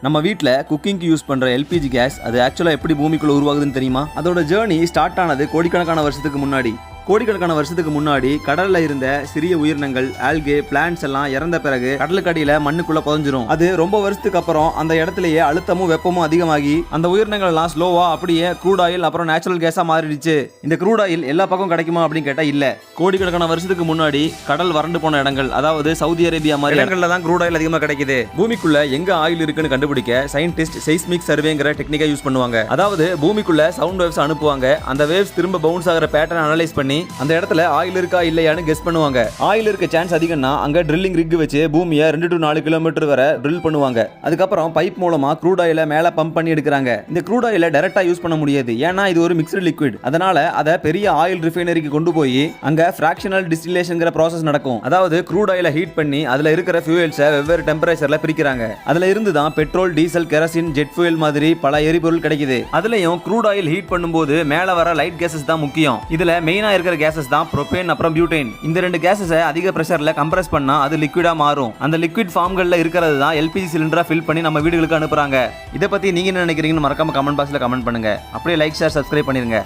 நம்ம வீட்டில் குக்கிங்க்கு யூஸ் பண்ணுற எல்பிஜி கேஸ் அது ஆக்சுவலாக எப்படி பூமிக்குள்ளே உருவாகுதுன்னு தெரியுமா? அதோட ஜேர்னி ஸ்டார்ட் ஆனது கோடிக்கணக்கான வருஷத்துக்கு முன்னாடி கடல்ல இருந்த சிறிய உயிரினங்கள், ஆல்கே, பிளான்ட்ஸ் எல்லாம் இறந்த பிறகு கடலுக்கு அடியில மண்ணுக்குள்ள புதைஞ்சிரும். அது ரொம்ப வருஷத்துக்கு அப்புறம் அந்த இடத்துலயே அழுத்தமும் வெப்பமும் அதிகமாகி அந்த உயிரினங்கள் எல்லாம் ஸ்லோவா அப்படியே க்ரூட் ஆயில் அப்புறம் நேச்சுரல் கேஸா மாறிடுச்சு. இந்த க்ரூட் ஆயில் எல்லா பக்கம் கிடைக்குமா அப்படின்னு கேட்டா இல்ல. கோடிக்கணக்கான வருஷத்துக்கு முன்னாடி கடல் வறண்டு போன இடங்கள், அதாவது சவுதி அரேபியா மாதிரி இடங்கள்ல தான் க்ரூட் ஆயில் அதிகமா கிடைக்குது. பூமிக்குள்ள எங்க ஆயில் இருக்குன்னு கண்டுபிடிக்க சயின்டிஸ்ட் செய்ஸ்மிக் சர்வேங்கிற டெக்னிக்கை யூஸ் பண்ணுவாங்க. அதாவது பூமிக்குள்ள சவுண்ட் வேவ்ஸ் அனுப்புவாங்க. அந்த வேவ்ஸ் திரும்ப பவுன்ஸ் ஆகிற பேட்டர்ன் அனலைஸ் பண்ணி அந்த இடத்துல ஆயில் இருக்கா இல்லையான்னு கெஸ் பண்ணுவாங்க. ஆயில் இருக்க சான்ஸ் அதிகம்னா அங்க ட்ரில்லிங் ரிக் வச்சு பூமியை 2 to 4 கிலோமீட்டர் வரை ட்ரில் பண்ணுவாங்க. அதுக்கப்புறம் பைப் மூலமா க்ரூட் ஆயில மேல பம்ப் பண்ணி எடுக்கிறாங்க. இந்த க்ரூட் ஆயில டைரக்டா யூஸ் பண்ண முடியாது, ஏன்னா இது ஒரு மிக்ஸ்டு லிக்விட். அதனால அதை பெரிய ஆயில் ரிஃபைனரிக்கு கொண்டு போய் அங்க ஃபிராக்ஷனல் டிஸ்டிலேஷன்ங்கிற ப்ராசஸ் நடக்கும். அதாவது க்ரூட் ஆயில ஹீட் பண்ணி அதுல இருக்கிற ஃபியூயல்ஸை வெவ்வேறு டெம்பரேச்சர்ல பிரிக்கிறாங்க. அதுல இருந்து தான் petrol, diesel, kerosene, jet fuel மாதிரி பல எரிபொருள் கிடைக்குது. அதுலயும் க்ரூட் ஆயில் ஹீட் பண்ணும்போது மேல வர லைட் கேசஸ் தான் முக்கியம். இதுல மெயினா இருக்கிற கேசஸ் தான் புரோபேன் அப்புறம் பியூட்டேன். இந்த ரெண்டு கேசஸை அதிக பிரஷர்ல கம்ப்ரஸ் பண்ணா அது லிக்விடா மாறும். அந்த லிக்விட் ஃபார்ம்கள்ல இருக்கிறது தான் எல்பிஜி சிலிண்டரா ஃபில் பண்ணி நம்ம வீடுகளுக்கு அனுப்புறாங்க. இதை பத்தி நீங்க என்ன நினைக்கிறீங்கன்னு மறக்காம கமெண்ட் பாக்ஸ்ல கமெண்ட் பண்ணுங்க. அப்படியே லைக், ஷேர், சப்ஸ்கிரைப் பண்ணிருங்க.